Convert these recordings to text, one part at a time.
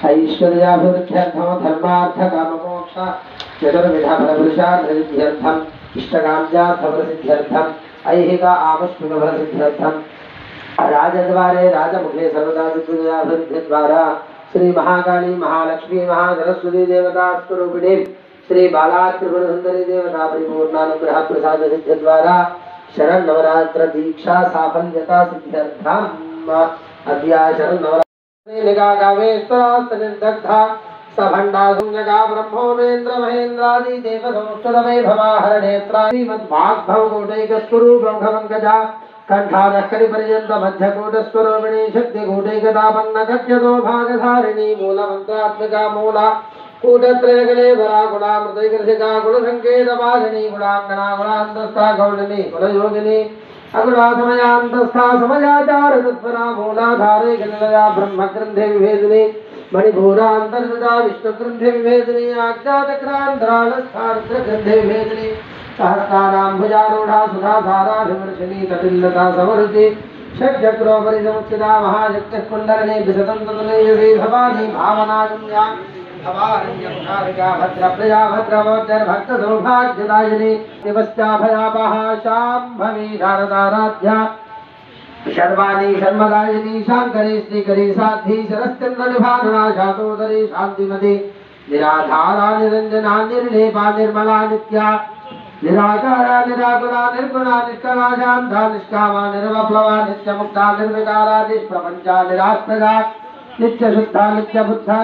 ऐश्वर्याभिवृद्ध्यर्थम धर्मार्थ काम मोक्ष चतुर्विध फलपुरुषार्थसिद्ध्यर्थम इष्टकाम्यार्थफलसिद्ध्यर्थम ऐहिक आमुष्मिकफलसिद्ध्यर्थम राजद्वारे राजमुखे सर्वदा दिग्विजयाभिवृद्धिद्वारा श्री महाकाली महालक्ष्मी महासरस्वती देवता स्वरूपिणी श्री बाला त्रिपुर सुंदरी देवता परिपूर्णानुग्रह प्रसाद सिद्ध द्वारा शरण नवरात्र दीक्षा साफल्यता सिद्ध्यर्थम अद्या शरण नवरात्र निगा गावेश्वरास्तनिर्दग्धा सभंडा संजगा ब्रह्मोमेन्द्र महेन्द्रादि देव संस्तुतमय भवाहर नेत्रा श्रीमद्भागभव कोटैक स्वरूपं खमंगजा कंठानखरि पर्यंत मध्यकूट स्वरूपिणी शक्ति कोटैकतापन्न कच्यतो भागधारिणी मूलमंत्रात्मिका मूला कूटत्रयगले वरा गुणामृतैकर्षिका गुणसंकेतवाहिनी गुणांगना गुणान्तस्था गौलिनी कुलयोगिनी अगुणासमयान्तस्था समयाचार तत्परा मूलाधारे गणलया ब्रह्मग्रन्थे विभेदिनी मणिभूरान्तर्गता विष्णुग्रन्थे विभेदिनी आज्ञाचक्रान्तरालस्थानग्रन्थे विभेदिनी सहस्राणां भुजारूढा सुधाधाराभिवर्षिणी तटिल्लता समरुचि षट्चक्रोपरि समुचिता महाशक्तिः कुण्डलिनी विशतन्ततुलयसी भवानी भावनागम्या भवारण्यं भद्रप्रिया भद्रमोर्जर्भक्त सौभाग्यदायिनी दिवश्चाभयापहा शाम्भवी शारदाराध्या शर्वाणी शर्मदायिनी शाङ्करी श्रीकरी साध्वी शरश्चन्द्रनिभानुना शातोदरी शान्तिमती निराधारा निरञ्जना निर्लेपा निर्मला नित्या निराकारा निराकुला निर्गुणा निष्कला शान्ता निष्कामा निर्वप्लवा नित्यमुक्ता निर्विकारा निष्प्रपञ्चा निरास्पदा नित्यशुद्धा नित्यबुद्धा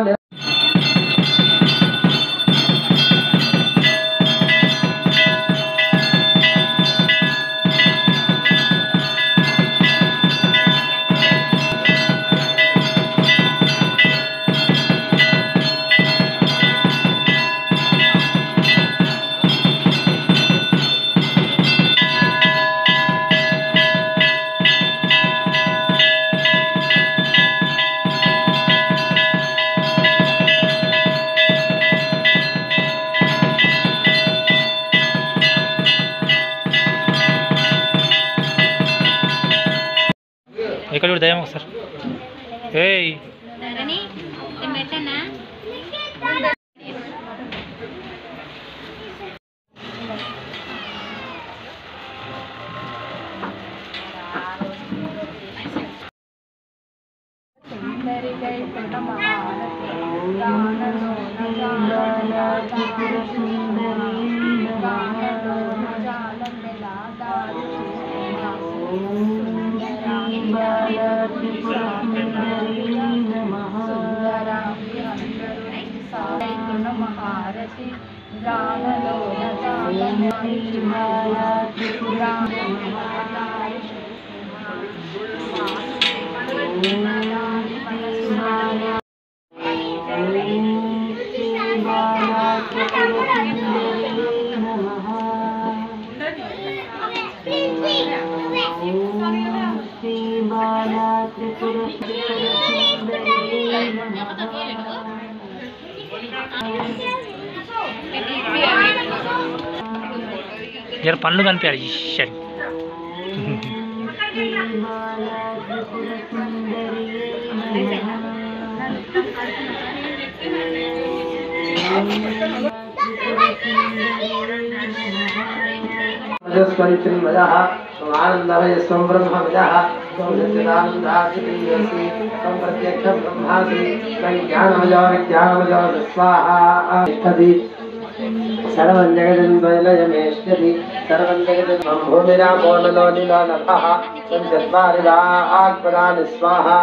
ఇక్కడ దయం ఒకసారి ఏయ్ ధరణి మెట్టనా సుందరికై పునమహారతి గానలో महारति गानलो यार పండ్లు కనిపించాలి షట్ परिचिन्मयः आनन्दमय ब्रह्मविदः सच्चिदानन्दासिनीयसि प्रत्यक्ष ब्रह्मासि ज्ञानमयो विज्ञानमयो स्वाहा तिष्ठति सर्वं जगदन्वयलयमेष्यति सर्वं जगदन्वं भूमिरामोनलो नीलोनभः पञ्चत्वारिवाग्पदानि स्वाहा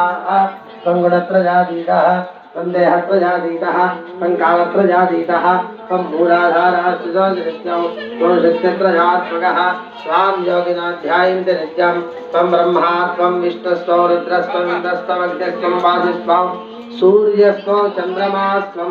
त्वङ्गुणत्रजातीतः वन्दे हत्वजातीतः त्वङ्कालत्रजातीतः त्वं मूलाधाराश्रितो नित्यं त्वं शक्तित्रयात्मकः स्वां योगिनाध्यायन्ति नित्यं त्वं ब्रह्मा त्वं विष्णुस्त्वं रुद्रस्त्वं इन्द्रस्त्वं अग्निस्त्वं वायुस्त्वं सूर्यस्त्वं चन्द्रमास्त्वं